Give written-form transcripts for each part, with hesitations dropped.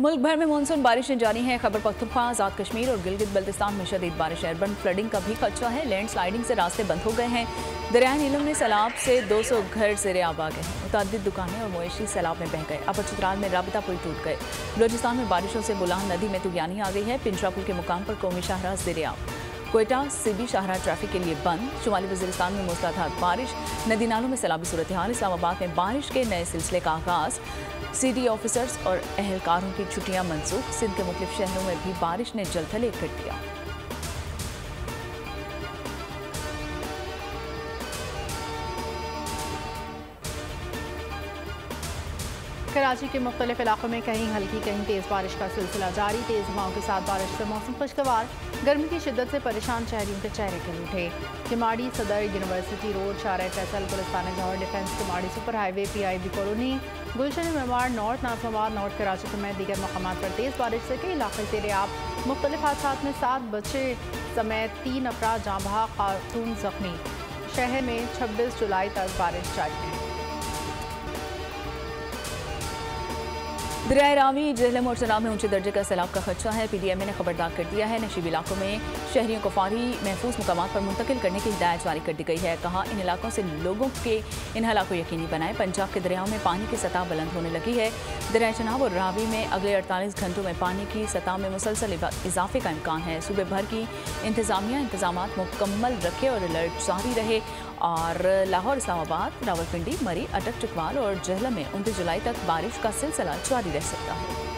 मुल्क भर में मानसून बारिशें जारी हैं। खैबर पख्तूनख्वा, आज़ाद कश्मीर और गिलगित बल्तिस्तान में शदीद बारिश है। अर्बन फ्लडिंग का भी खदशा है। लैंड स्लाइडिंग से रास्ते बंद हो गए हैं। दरियाए नीलम में सैलाब से 200 घर ज़ेरे आब आ गए हैं। मुतअद्दिद दुकानें और मवेशी सैलाब में बह गए। अपर चित्राल में राबता पुल टूट गए। बलोचिस्तान में बारिशों से बुलान नदी में तूफानी आ गई है। पिंजरा पुल के मुकाम पर कौमी शाहराह ज़ेरे आब। कोयटा सिबी शाहराह ट्रैफिक के लिए बंद। शुमाली वज़ीरिस्तान में मूसलाधार बारिश, नदी नालों में सैलाबी सूरत हाल। इस्लामाबाद में बारिश के नए सिलसिले का आगाज़। सिटी ऑफिसर्स और अहलकारों की छुट्टियां मंसूख। सिंध के मुख्तलिफ शहरों में भी बारिश ने जलथल एक कर दिया। कराची के मुख्तलिफ इलाकों में कहीं हल्की कहीं तेज़ बारिश का सिलसिला जारी। तेज़ हवाओं के साथ बारिश से मौसम खुशगवार। गर्मी की शिद्दत से परेशान शहरियों के चेहरे खिल उठे। Keamari Saddar university road, Shahrah Faisal, Gulistan Jauhar, defence, Keamari super highway, PIB colony, Gulshan Mewar north, Nazimabad north Karachi समेत दीगर मकामात पर तेज़ बारिश से कई इलाके ज़ेरे आब। मुख्तलिफ हादसात में 7 बच्चे समेत 3 अफराद जाँ बहक, खातून जख्मी। शहर में 26 जुलाई तक बारिश जारी है। दरियाए रावी, झेलम और चनाब में ऊंचे दर्जे का सैलाब का खदशा है। PDMA ने खबरदार कर दिया है। नशीब इलाकों में शहरियों को फौरी महफूज मुकामात पर मुंतकिल करने की हिदायत जारी कर दी गई है। कहा, इन इलाकों से लोगों के इन्हला को यकीनी बनाएं। पंजाब के दरियाओं में पानी की सतह बुलंद होने लगी है। दरियाए चनाब और रावी में अगले 48 घंटों में पानी की सतह में मुसलसल इजाफे का इम्कान है। सूबे भर की इंतजामिया इंतजामात मुकम्मल रखे और अलर्ट जारी रहे। और लाहौर, इस्लामाबाद, रावलपिंडी, मरी, अटक, चकवाल और झेलम में 29 जुलाई तक बारिश का सिलसिला जारी रह सकता है।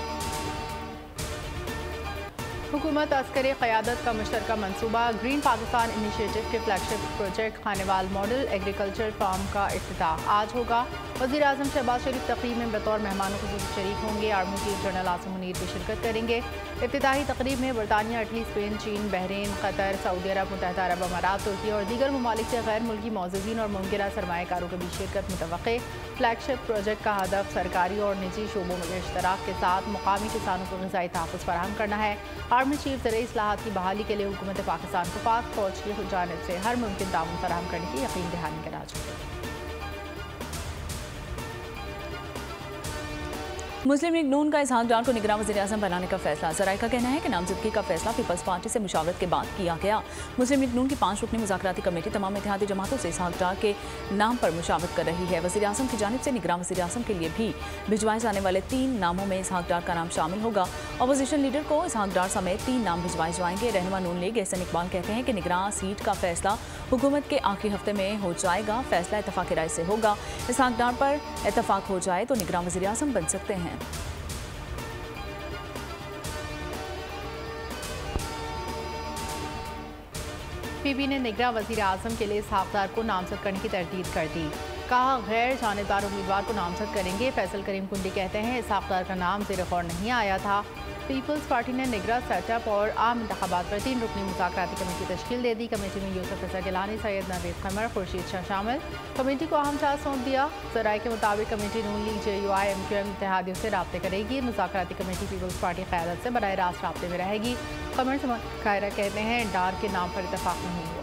हुकूमत अस्करी क़यादत का मुश्तरका मनसूबा। ग्रीन पाकिस्तान इनिशिएटिव के flagship project Khanewal model agriculture farm का इफ्तिताह आज होगा। वज़ीर आज़म शहबाज शरीफ तकरीब में बतौर मेहमान खुसूसी शरीक होंगे। Army chief general Asim Munir भी शिरकत करेंगे। इफ्तिताही तकरीब में बरतानिया, इटली, स्पेन, चीन, बहरीन, कतर, सऊदी अरब, मुत्तहिदा अरब अमारात, तुर्की और दीगर ममालिक से गैर मुल्की मौजूदीन और मुमकिन सरमायाकारों की भी शिरकत मुतवक्के। फ्लैगशिप प्रोजेक्ट का हदफ सरकारी और निजी शोबों में इश्तराक के साथ मुकामी किसानों को ग़िज़ाई तहफ़्फ़ुज़ फराहम करना है। आर्मी चीफ ज़रिए इस्लाहात की बहाली के लिए हुकूमत पाकिस्तान को पाक फ़ौज की जानिब से हर मुमकिन ताउन फराहम करने की यकीन दहानी करा चुके हैं। मुस्लिम लीग नून का इसहाक डार को निगरान वज़ीर-ए-आज़म बनाने का फैसला। ज़राए का कहना है कि नामजदगी का फैसला पीपल्स पार्टी से मुशावरत के बाद किया गया। मुस्लिम लीग नून की 5 रुकनी मुज़ाकराती कमेटी तमाम इत्तेहादी जमातों से इसहाक डार के नाम पर मुशावरत कर रही है। वज़ीर-ए-आज़म की जानिब से निगरान वज़ीर-ए-आज़म के लिए भी भिजवाए जाने वाले 3 नामों में इसहाक डार का नाम शामिल होगा। अपोजिशन लीडर को इसहाक डार समेत 3 नाम भिजवाए जाएंगे। रहनुमा नून लीग एहसन इकबाल कहते हैं कि निगरान सीट का फैसला हुकूमत के आखिरी हफ्ते में हो जाएगा। फैसला इत्तफाक़ राय से होगा। इसहाक डार पर इत्तफाक़ हो जाए तो निगरान वज़ीर-ए-आज़म बन सकते हैं। PB ने निगरां वज़ीर आज़म के लिए इसहाक डार को नामजद करने की तरदीद कर दी। कहा, गैर जानिबदार उम्मीदवार को नामजद करेंगे। फैसल करीम कुंडी कहते हैं इसहाक डार का नाम ज़ेर गौर नहीं आया था। पीपल्स पार्टी ने निगरां सेटअप और आम इंतखाबात पर 3 रुकनी मुज़ाकराती कमेटी तश्कील दे दी। कमेटी में यूसुफ रज़ा गिलानी, सैयद नवीद क़मर, खुर्शीद शाह शामिल। कमेटी को अहम चार्ज सौंप दिया। ज़राए के मुताबिक कमेटी नून लीग, JUI, MQM इत्तेहादियों से राब्ते करेगी। मुज़ाकराती कमेटी पीपल्स पार्टी क़यादत से बराह रास्त राब्ते में रहेगी। कमर कायरा कहते हैं डार के नाम पर इत्तफाक़ नहीं हुआ।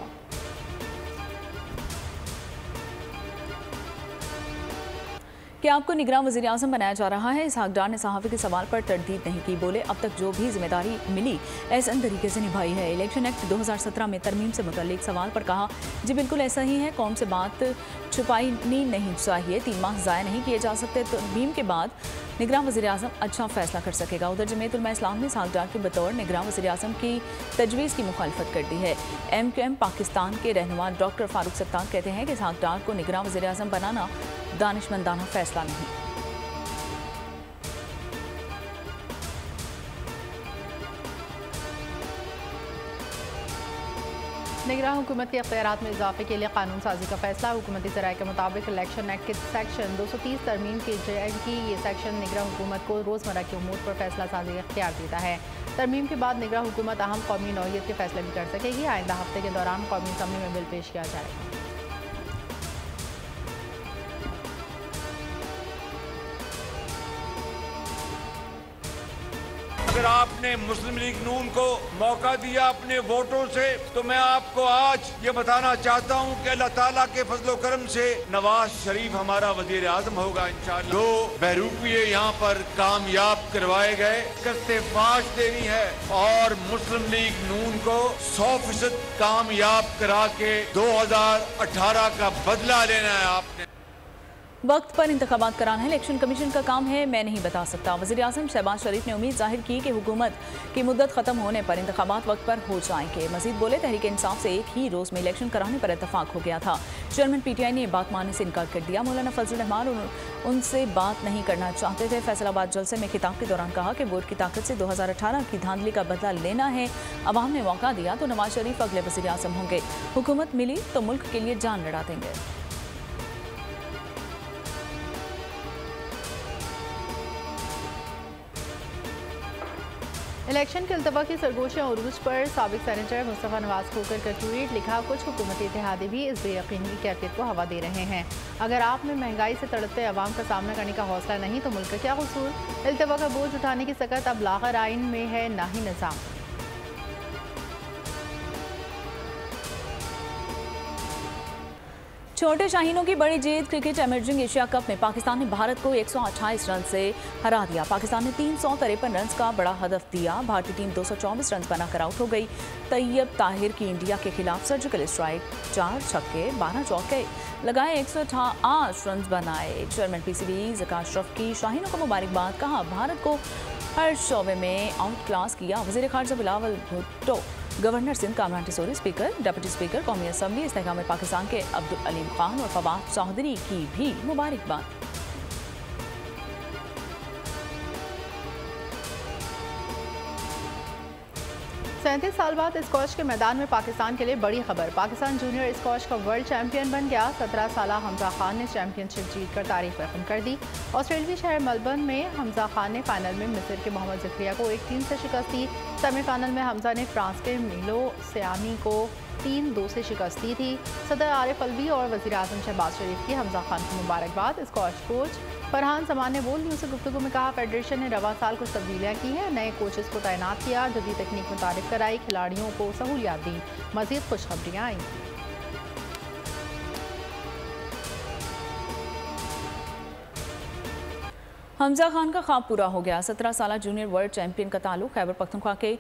कि आपको निगरान वज़ीर-ए-आज़म बनाया जा रहा है। इसहाक डार ने सहाफ़ी के सवाल पर तरदीद नहीं की। बोले, अब तक जो भी जिम्मेदारी मिली एहसन तरीके से निभाई है। इलेक्शन एक्ट 2017 में तरमीम से मुतल्लिक सवाल पर कहा, जी बिल्कुल ऐसा ही है। कौम से बात छुपाई नहीं चाहिए। 3 माह ज़ाया नहीं किए जा सकते। तरमीम के बाद निगरान वज़ीर-ए-आज़म अच्छा फैसला कर सकेगा। उधर जमीयत उलमा इस्लाम ने इसहाक डार के बतौर निगरान वज़ीर-ए-आज़म की तजवीज़ की मुखालफत कर दी है। MQM पाकिस्तान के रहनुमा डॉक्टर फारूक सत्तार कहते हैं कि इसहाक डार को निगरान वज़ीर-ए-आज़म बनाना दानिशमंदाना फैसला नहीं। निगरान हुकूमत के अख्तियारात में इजाफे के लिए कानून साजी का फैसला। हुकूमती ज़राए के मुताबिक इलेक्शन एक्ट के सेक्शन 230 तरमीम की जाएगी। ये सेक्शन निगरान हुकूमत को रोज़मर्रा के उमूर पर फैसला साजी का इख्तियार देता है। तरमीम के बाद निगरान हुकूमत अहम कौमी नौइयत के फैसले भी कर सकेगी। आइंदा हफ्ते के दौरान कौमी असम्बली में बिल पेश किया जाएगा। अगर आपने मुस्लिम लीग नून को मौका दिया अपने वोटों से, तो मैं आपको आज ये बताना चाहता हूँ कि अल्लाह ताला के फजलो करम से नवाज शरीफ हमारा वजीर आजम होगा इंशाअल्लाह। जो बहरूपिये यहाँ पर कामयाब करवाए गए, कस्ते फाश देनी है और मुस्लिम लीग नून को 100% कामयाब करा के 2018 का बदला लेना है आपने। वक्त पर इंतखाबात कराना है, इलेक्शन कमीशन का काम है, मैं नहीं बता सकता। वज़ीर आज़म शहबाज शरीफ ने उम्मीद जाहिर की कि हुकूमत की मुद्दत खत्म होने पर इंतखाबात वक्त पर हो जाएंगे। मजीद बोले, तहरीक इंसाफ से एक ही रोज़ में इलेक्शन कराने पर इतफाक हो गया था। चेयरमैन PTI ने बात मानने से इनकार कर दिया। मौलाना फजल रहमान उनसे बात नहीं करना चाहते थे। फैसलाबाद जलसे में खिताब के दौरान कहा कि वोट की ताकत से 2018 की धांधली का बदला लेना है। अवाम ने मौका दिया तो नवाज शरीफ अगले वज़ीर आज़म होंगे। हुकूमत मिली तो मुल्क के लिए जान लड़ा देंगे। इलेक्शन के अल्तवा की सरगोशियाँ उरूज पर साबिक सेनेटर मुस्तफ़ा नवाज खोकर का ट्वीट लिखा, कुछ हुकूमती इत्तेहादी भी इस बेयकीनी कैफियत को हवा दे रहे हैं। अगर आप में महंगाई से तड़पते अवाम का सामना करने का हौसला नहीं तो मुल्क का क्या कसूर। इल्तवा का बोझ उठाने की सकत अब लागर आइन में है, ना ही निज़ाम। छोटे शाहीनों की बड़ी जीत। क्रिकेट इमर्जिंग एशिया कप में पाकिस्तान ने भारत को 128 रन से हरा दिया। पाकिस्तान ने 353 रन का बड़ा हदफ दिया। भारतीय टीम 224 रन बनाकर आउट हो गई। तैयब ताहिर की इंडिया के खिलाफ सर्जिकल स्ट्राइक, 4 छक्के 12 चौके लगाए, 108 रन बनाए। चेयरमैन PCB ज़का अशरफ की शाहीनों को मुबारकबाद, कहा भारत को हर शोबे में आउट क्लास किया। वज़ीर ख़ारजा Bilawal Bhutto, governor Sindh Kamran Tessori, speaker deputy speaker कौमी असम्बली इस्तेहकाम पाकिस्तान के अब्दुल अलीम खान और फवाद चौधरी की भी मुबारकबाद। 37 साल बाद स्क्वॉश के मैदान में पाकिस्तान के लिए बड़ी खबर। पाकिस्तान जूनियर स्क्वॉश का वर्ल्ड चैंपियन बन गया। 17 साल हमजा खान ने चैंपियनशिप जीतकर तारीख रकम कर दी। ऑस्ट्रेलियावी शहर मेलबर्न में हमजा खान ने फाइनल में मिस्र के मोहम्मद ज़करिया को 1-3 से शिकस्त दी। सेमीफाइनल में हमजा ने फ्रांस के मिलो सियामी को 3-2 से शिकस्त दी थी। सदर आरिफ अलवी और वज़ीर आज़म शहबाज शरीफ की हमजा खान को मुबारकबाद। स्क्वॉश कोच फरहान जमान ने बोल न्यूज़ से गुफ्तगू में कहा, फेडरेशन ने रवा साल कुछ तब्दीलियाँ की हैं, नए कोचेस को तैनात किया, जदीद तकनीक मुतारिफ कराई, खिलाड़ियों को सहूलियात दी। मज़ीद खुशखबरियाँ आई। हमजा खान का ख्वाब पूरा हो गया। 17 साल जूनियर वर्ल्ड चैंपियन का ताल्लुक खैबर पख्तूनख्वा के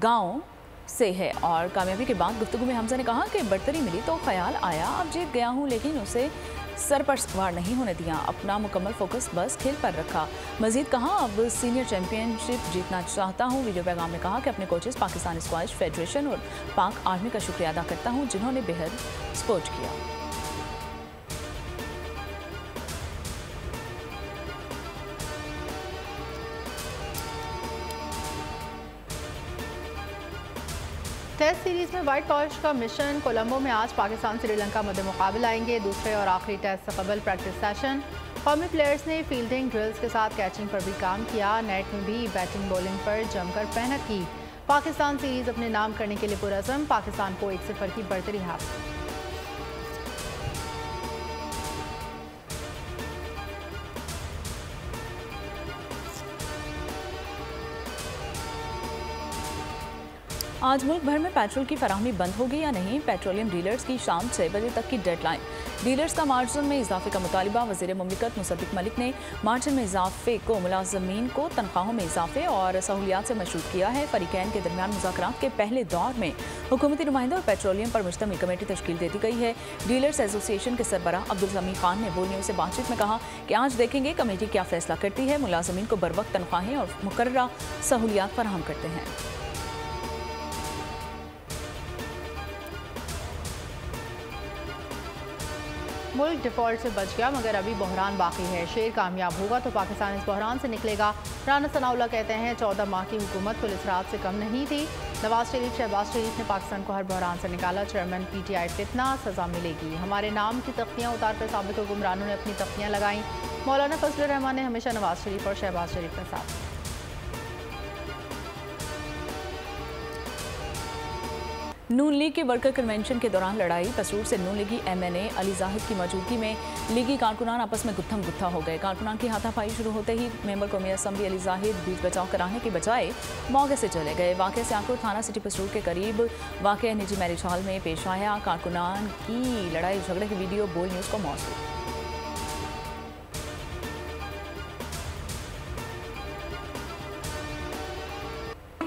गाँव से है और कामयाबी के बाद गुफ्तगू में हमजा ने कहा कि बढ़तरी मिली तो ख्याल आया अब जीत गया हूँ, लेकिन उसे सर पर सवार नहीं होने दिया, अपना मुकम्मल फोकस बस खेल पर रखा। मजीद कहा, अब सीनियर चैंपियनशिप जीतना चाहता हूँ। वीडियो पैगाम में कहा कि अपने कोचेस पाकिस्तान स्क्वॉश फेडरेशन और पाक आर्मी का शुक्रिया अदा करता हूँ जिन्होंने बेहद सपोर्ट किया। टेस्ट सीरीज में व्हाइट वॉश का मिशन कोलंबो में आज पाकिस्तान श्रीलंका मध्य मुकाबला आएंगे। दूसरे और आखिरी टेस्ट से कबल प्रैक्टिस सेशन। कौमी प्लेयर्स ने फील्डिंग ड्रिल्स के साथ कैचिंग पर भी काम किया। नेट में भी बैटिंग बॉलिंग पर जमकर मेहनत की। पाकिस्तान सीरीज अपने नाम करने के लिए पुरअज़म, पाकिस्तान को 1-0 की बढ़तरी हासिल। आज मुल्क भर में पेट्रोल की फराहमी बंद होगी या नहीं, पेट्रोलियम डीलर्स की शाम 6 बजे तक की डेडलाइन। डीलर्स का मार्जिन में इजाफे का मुतालिबा। वज़ीर मुमलिकत मुसद्दिक मलिक ने मार्जिन में इजाफे को मुलाजमीन को तनख्वाहों में इजाफे और सहूलियात से मशरूत किया है। फरीकैन के दरमियान मुज़ाकरात के पहले दौर में हुकूमती नुमाइंदों और पेट्रोलियम पर मुश्तमिल कमेटी तश्कील दे दी गई है। डीलर्स एसोसिएशन के सरबराह अब्दुल समी खान ने बोल न्यूज़ से बातचीत में कहा कि आज देखेंगे कमेटी क्या फैसला करती है। मुलाजमीन को बर वक्त तनख्वाहें और मुकर्ररा सहूलियात फराहम करते हैं। मुल्क डिफॉल्ट से बच गया मगर अभी बहरान बाकी है। शेर कामयाब होगा तो पाकिस्तान इस बहरान से निकलेगा। राना सनाउल्लाह कहते हैं 14 माह की हुकूमत पुलिस राज से कम नहीं थी। नवाज शरीफ शहबाज शरीफ ने पाकिस्तान को हर बहरान से निकाला। चेयरमैन PTI फितना, सज़ा मिलेगी। हमारे नाम की तख्तियाँ उतार कर साबिक हुक्मरानों ने अपनी तख्तियाँ लगाईं। मौलाना फजल रहमान ने हमेशा नवाज शरीफ और शहबाज शरीफ का साथ। नून लीग के वर्कर कन्वेंशन के दौरान लड़ाई। पसरूर से नून लीगी MNA अली जाहिद की मौजूदगी में लीगी कारकुनान आपस में गुत्थम गुत्था हो गए। कारकुनान की हाथापाई शुरू होते ही मेंबर कौमी असम्बली अली जाहिद बीच बचाव कराने के बजाय मौके से चले गए। वाक़या सियालकोट थाना सिटी पसरूर के करीब वाक़या निजी मैरिज हॉल में पेश आया। कारकुनान की लड़ाई झगड़े की वीडियो बोल न्यूज़ को मौसूल।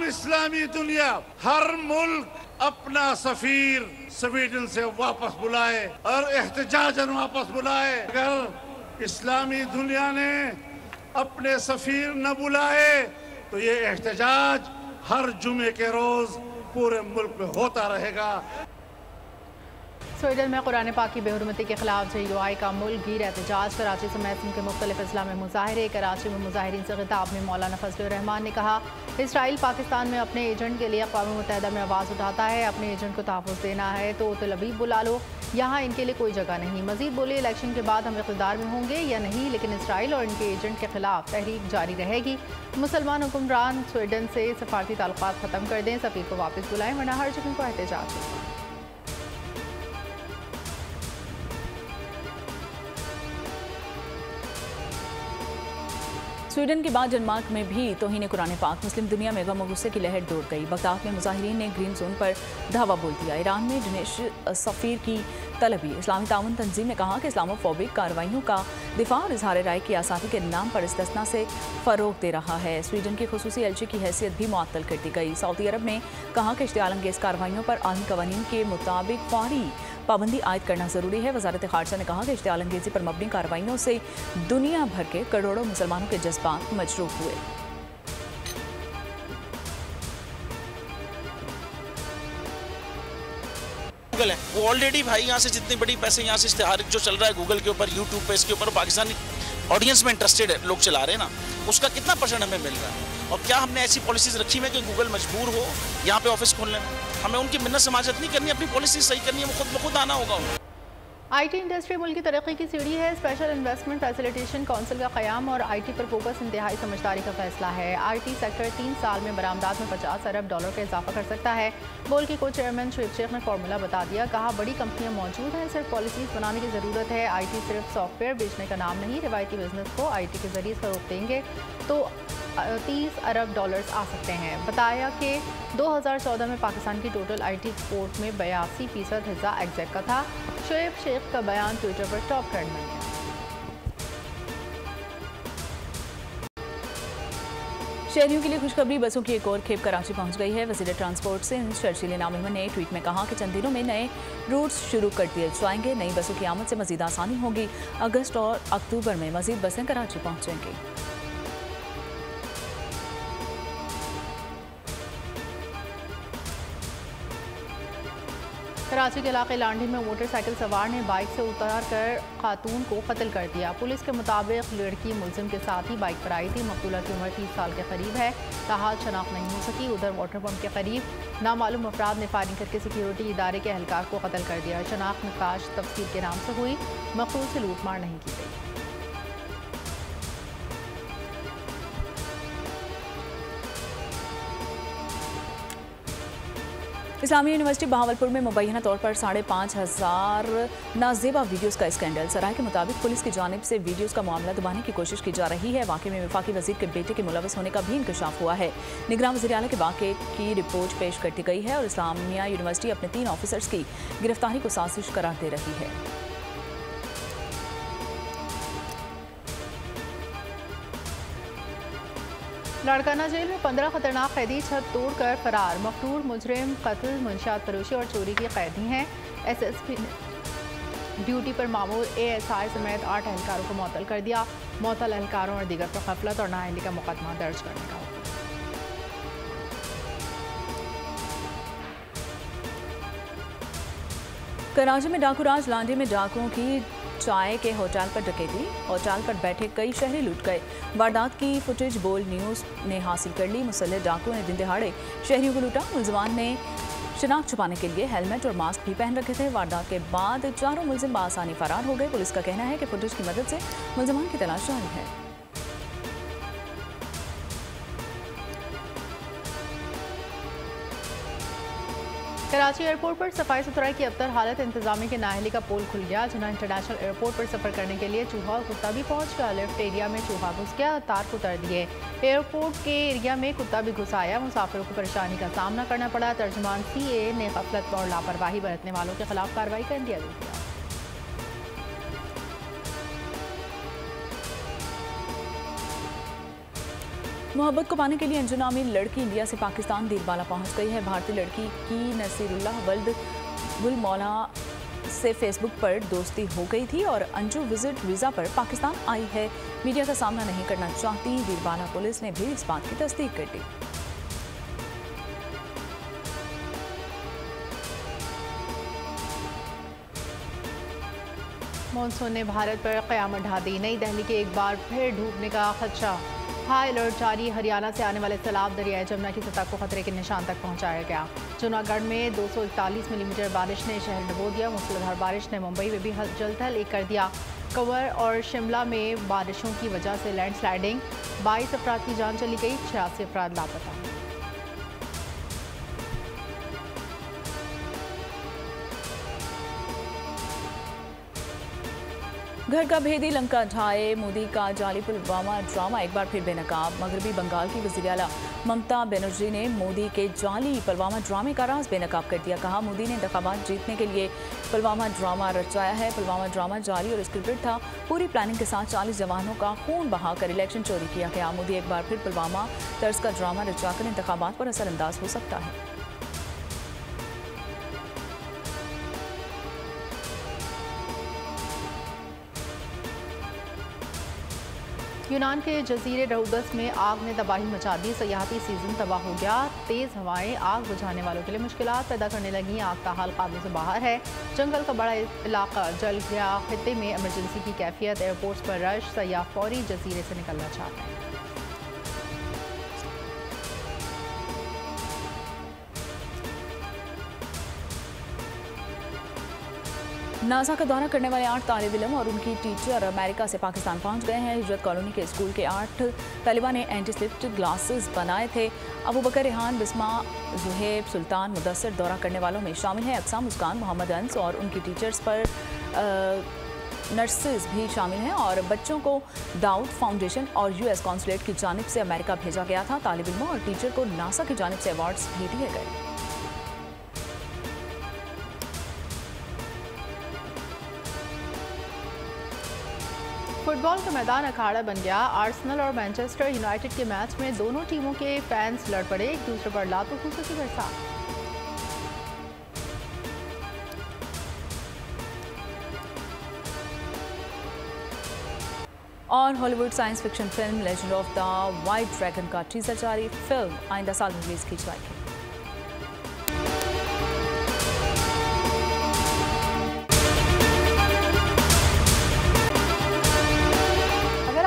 इस्लामी दुनिया हर मुल्क अपना सफीर स्वीडन से वापस बुलाए और एहतजाजन वापस बुलाए। अगर इस्लामी दुनिया ने अपने सफीर न बुलाए तो ये एहतजाज हर जुमे के रोज पूरे मुल्क में होता रहेगा। स्वीडन में कुरान पाक की बेहुरमती के खिलाफ JUI का मुल्क गिर एहतजाज। कराची समेत के मुख्तलिफ अजला में मुजाहरे। कराची में मुजाहिरीन से खिताब में मौलाना फजलुर रहमान ने कहा, इसराइल पाकिस्तान में अपने एजेंट के लिए अक़वाम मुत्तहिदा में आवाज़ उठाता है। अपने एजेंट को तहफ़्फ़ुज़ देना है तो तलबीब बुला लो, यहाँ इनके लिए कोई जगह नहीं। मजीद बोले, इलेक्शन के बाद हम इक़्तिदार में होंगे या नहीं, लेकिन इसराइल और इनके एजेंट के खिलाफ तहरीक जारी रहेगी। मुसलमान हुक्मरान स्वीडन से सफारती ताल्लुकात ख़त्म कर दें, सफ़ीर को वापस बुलाएं, वरना हर जगह को एहतजाज होगा। स्वीडन के बाद डेनमार्क में भी तौहीन कुरान पाक। मुस्लिम दुनिया में गम और गुस्से की लहर दौड़ गई। बगदाद में मुजाहिरीन ने ग्रीन जोन पर धावा बोल दिया। ईरान में दिनेश सफ़ीर की तलबी। इस्लामी ताउन तंजीम ने कहा कि इस्लामोफोबिक कार्रवाइयों का दिफा और इजहार राय की आज़ादी के नाम पर इस्तिस्ना से फ़रोग दे रहा है। स्वीडन की खुसूसी एलची की हैसियत भी मुअत्तल कर दी गई। सऊदी अरब ने कहा कि इश्तियाल अंगेज़ कार्रवाइयों पर आलमी कवानीन के मुताबिक फौरी पाबंदी आयद करना ज़रूरी है। वज़ारत ख़ारजा ने कहा कि इश्तियाल अंगेज़ी पर मबनी कार्रवाइयों से दुनिया भर के करोड़ों मुसलमानों के जज्बात मजरूह हुए। गूगल है वो ऑलरेडी भाई यहाँ से जितनी बड़ी पैसे यहाँ से इश्तिहार जो चल रहा है गूगल के ऊपर, यूट्यूब पे, इसके ऊपर पाकिस्तानी ऑडियंस में इंटरेस्टेड है लोग चला रहे हैं ना, उसका कितना % हमें मिल रहा है। और क्या हमने ऐसी पॉलिसीज रखी है कि गूगल मजबूर हो यहाँ पे ऑफिस खोलने में? हमें उनकी मिन्नत समाजत नहीं करनी, अपनी पॉलिसी सही करनी है, वो खुद ब खुद आना होगा उन्हें। IT इंडस्ट्री मुल्क की तरक्की की सीढ़ी है। स्पेशल इन्वेस्टमेंट फैसिलिटेशन काउंसिल का क़याम और IT पर फोकस इंतहाई समझदारी का फैसला है। IT सेक्टर 3 साल में बरामदात में $50 अरब का इजाफा कर सकता है। बोल के को चेयरमैन शुएब शेख ने फार्मूला बता दिया। कहा, बड़ी कंपनियां मौजूद हैं, सिर्फ पॉलिसीज बनाने की ज़रूरत है। IT सिर्फ सॉफ्टवेयर बेचने का नाम नहीं, रिवायती बिजनेस को IT के जरिए फ़रोग़ देंगे तो $30 अरब आ सकते हैं। बताया कि 2014 में पाकिस्तान की टोटल IT एक्सपोर्ट में 82% हिस्सा एग्जैक का था। शुएब शेख का बयान ट्विटर पर टॉप ट्रेंड बन गया। शहरियों के लिए खुशखबरी, बसों की एक और खेप कराची पहुंच गई है। वज़ीर ट्रांसपोर्ट सिंध शर्जील नामिम ने ट्वीट में कहा कि चंद दिनों में नए रूट्स शुरू कर दिए जाएंगे। नई बसों की आमद से मजीद आसानी होगी। अगस्त और अक्टूबर में मजीद बसें कराची पहुंचेंगी। कराची के इलाके लांडी में मोटरसाइकिल सवार ने बाइक से उतार कर खातून को कत्ल कर दिया। पुलिस के मुताबिक लड़की मुलजिम के साथ ही बाइक पर आई थी। मकतूला की उम्र 30 साल के करीब है। ताहाल शनाख्त नहीं हो सकी। उधर वाटर पंप के करीब नामालूम अफराद ने फायरिंग करके सिक्योरिटी इदारे के एहलकार को कत्ल कर दिया। शनाख्त नकाश तफसीर के नाम से हुई। मकतूल से लूटमार नहीं की गई। इस्लामी यूनिवर्सिटी बहावलपुर में मुबैना तौर पर 5,500 नाजेबा वीडियोस का स्कैंडल। सराय के मुताबिक पुलिस की जानिब से वीडियोस का मामला दबाने की कोशिश की जा रही है। वाक़े में वफाकी वज़ीर के बेटे के मुलव्वस होने का भी इंकशाफ हुआ है। निगरान वज़ीर आला के वाक़े की रिपोर्ट पेश कर दी गई है और इस्लामिया यूनिवर्सिटी अपने 3 ऑफिसर्स की गिरफ्तारी को साजिश करार दे रही है। लाड़काना जेल में 15 खतरनाक कैदी छत तोड़कर फरार। मफरूर मुजरिम कत्ल, मुंशियात फरोशी और चोरी की कैदी हैं। SSP ने ड्यूटी पर मामूल ASI समेत 8 एहलकारों को मुअत्तल कर दिया। मुअत्तल एहलकारों और दीगर पर गफलत और नाअहली का मुकदमा दर्ज करने का। कराची में डाकूराज लांडी में डाकुओं की चाय के होटल पर डकैती। होटल पर बैठे कई शहरी लूट गए। वारदात की फुटेज बोल न्यूज़ ने हासिल कर ली। मुसल्लह डाकुओं ने दिन दहाड़े शहरियों को लूटा। मुलजमान ने शनाख्त छुपाने के लिए हेलमेट और मास्क भी पहन रखे थे। वारदात के बाद चारों मुलजिम बआसानी फरार हो गए। पुलिस का कहना है कि फुटेज की मदद से मुलजमान की तलाश जारी है। कराची एयरपोर्ट पर सफाई सुथराई की अबतर हालत, इंतजामिया के नाअहली का पोल खुल गया। जिन्ना इंटरनेशनल एयरपोर्ट पर सफर करने के लिए चूहा और कुत्ता भी पहुंच गया। लिफ्ट एरिया में चूहा घुस गया, तार को उतर दिए। एयरपोर्ट के एरिया में कुत्ता भी घुस आया, मुसाफिरों को परेशानी का सामना करना पड़ा। तर्जुमान CA ने गफलत और लापरवाही बरतने वालों के खिलाफ कार्रवाई कर दिया। मोहब्बत को पाने के लिए अंजुना में लड़की इंडिया से पाकिस्तान दीरबाला पहुंच गई है। भारतीय लड़की की नसीरुल्लाह वल्द गुल मौला से फेसबुक पर दोस्ती हो गई थी और अंजू विजिट वीज़ा पर पाकिस्तान आई है। मीडिया का सामना नहीं करना चाहती। दीरबाला पुलिस ने भी इस बात की तस्दीक कर दी। मॉनसून ने भारत पर क़यामत ढा दी। नई दिल्ली के एक बार फिर डूबने का खदशा। हाई अलर्ट जारी। हरियाणा से आने वाले सैलाब दरियाए जमुना की सतह को खतरे के निशान तक पहुंचाया गया। जूनागढ़ में 241 मिलीमीटर बारिश ने शहर डुबो दिया। मूसलाधार बारिश ने मुंबई में भी जलथल एक कर दिया। कवर और शिमला में बारिशों की वजह से लैंडस्लाइडिंग, 22 अफराद की जान चली गई, 86 अफराद लापता। घर का भेदी लंका ढाए, मोदी का जाली पुलवामा ड्रामा एक बार फिर बेनकाब। मगरबी बंगाल की वज़ीर आला ममता बनर्जी ने मोदी के जाली पुलवामा ड्रामे का राज बेनकाब कर दिया। कहा, मोदी ने इंतखाबात जीतने के लिए पुलवामा ड्रामा रचाया है। पुलवामा ड्रामा जाली और स्क्रिप्टेड था। पूरी प्लानिंग के साथ 40 जवानों का खून बहाकर इलेक्शन चोरी किया गया। मोदी एक बार फिर पुलवामा तर्ज का ड्रामा रचाकर इंतखाबात पर असरअंदाज हो सकता है। यूनान के जजीरे रऊदस में आग ने तबाही मचा दी। सयाहती सीजन तबाह हो गया। तेज़ हवाएं आग बुझाने वालों के लिए मुश्किलात पैदा करने लगी। आग का हाल काबू से बाहर है। जंगल का बड़ा इलाका जल गया। खित्ते में इमरजेंसी की कैफियत। एयरपोर्ट्स पर रश। सयाह फौरी जजीरे से निकलना चाहते हैं। नासा का दौरा करने वाले 8 तालिब इल्म और उनकी टीचर अमेरिका से पाकिस्तान पहुंच गए हैं। हिजरत कॉलोनी के स्कूल के 8 तलबा ने एंटी स्लिप ग्लासेस बनाए थे। अबू बकर, रेहान, बिस्मा, जुहेब, सुल्तान, मुदस्सर दौरा करने वालों में शामिल हैं। अक्सा, मुस्कान, मोहम्मद अंस और उनकी टीचर्स पर नर्सेज भी शामिल हैं। और बच्चों को दाऊद फाउंडेशन और US कॉन्सुलेट की जानिब से अमेरिका भेजा गया था। तालिब इल्मों और टीचर को नासा की जानिब से अवार्ड्स भी दिए गए। फुटबॉल का मैदान अखाड़ा बन गया। आर्सेनल और मैनचेस्टर यूनाइटेड के मैच में दोनों टीमों के फैंस लड़ पड़े। एक दूसरे पर लातों फूसों की बरसात। और Hollywood science fiction film legend of the white dragon का टीजर जारी। फिल्म आइंदा साल रिलीज की जाएगी।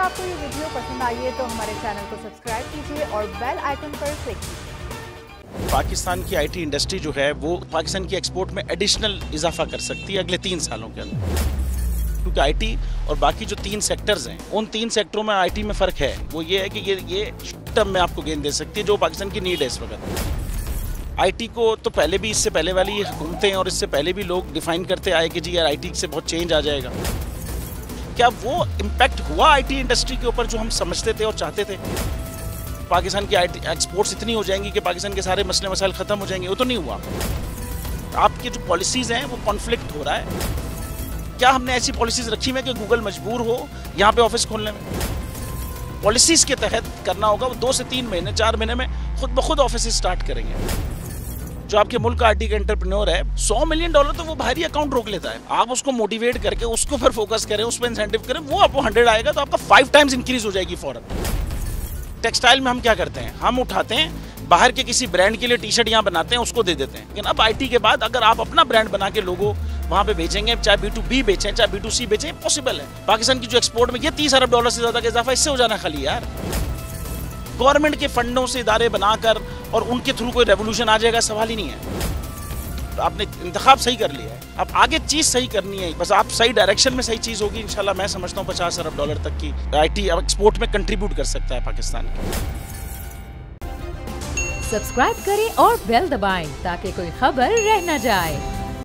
आपको ये वीडियो पसंद आई है तो हमारे चैनल को सब्सक्राइब कीजिए और बेल आइकन पर क्लिक कीजिए। पाकिस्तान की IT इंडस्ट्री जो है वो पाकिस्तान की एक्सपोर्ट में एडिशनल इजाफा कर सकती है अगले 3 सालों के अंदर, क्योंकि IT और बाकी जो 3 सेक्टर्स हैं उन 3 सेक्टरों में IT में फ़र्क है। वो ये है कि ये टर्म में आपको गेन दे सकती है जो पाकिस्तान की नीड है इस वक्त। IT को तो पहले भी, इससे पहले वाली हुकूमतें और इससे पहले भी लोग डिफाइन करते आए कि जी यार IT से बहुत चेंज आ जाएगा। क्या वो इम्पैक्ट हुआ IT इंडस्ट्री के ऊपर जो हम समझते थे और चाहते थे? पाकिस्तान की IT एक्सपोर्ट्स इतनी हो जाएंगी कि पाकिस्तान के सारे मसले मसाइल ख़त्म हो जाएंगे? वो तो नहीं हुआ। आपकी जो पॉलिसीज़ हैं वो कॉन्फ्लिक्ट हो रहा है। क्या हमने ऐसी पॉलिसीज़ रखी हुई है कि गूगल मजबूर हो यहाँ पे ऑफिस खोलने में? पॉलिसीज़ के तहत करना होगा। वो 2 से 3 महीने 4 महीने में खुद ब खुद ऑफिस स्टार्ट करेंगे। जो आपके मुल्क का IT का एंटरप्रेन्योर है, $100 मिलियन तो वो बाहरी अकाउंट रोक लेता है। आप उसको मोटिवेट करके उसको पर फोकस करें, उस पर इंसेंटिव करें, वो आपको 100 आएगा तो आपका 5 टाइम्स इंक्रीज हो जाएगी फौरन। टेक्सटाइल में हम क्या करते हैं, हम उठाते हैं बाहर के किसी ब्रांड के लिए टी-शर्ट यहाँ बनाते हैं, उसको दे देते हैं। लेकिन अब IT के बाद अगर आप अपना ब्रांड बना के लोगों वहाँ पे बेचेंगे, चाहे B2B बेचें चाहे B2C बेचें, पॉसिबल है। पाकिस्तान की जो एक्सपोर्ट में ये $30 अरब से ज़्यादा का इजाफा इससे हो जाना खाली यार। गवर्नमेंट के फंडों से इदारे बनाकर और उनके थ्रू कोई रेवोल्यूशन आ जाएगा, सवाल ही नहीं है। आपने इंतखाब सही कर लिया है, अब आगे चीज़ सही करनी है। बस आप सही डायरेक्शन में सही चीज़ होगी इंशाल्लाह। मैं समझता हूँ $50 अरब तक की IT एक्सपोर्ट में कंट्रीब्यूट कर सकता है पाकिस्तान। सब्सक्राइब करें और बेल दबाएं ताकि कोई खबर रह न जाए।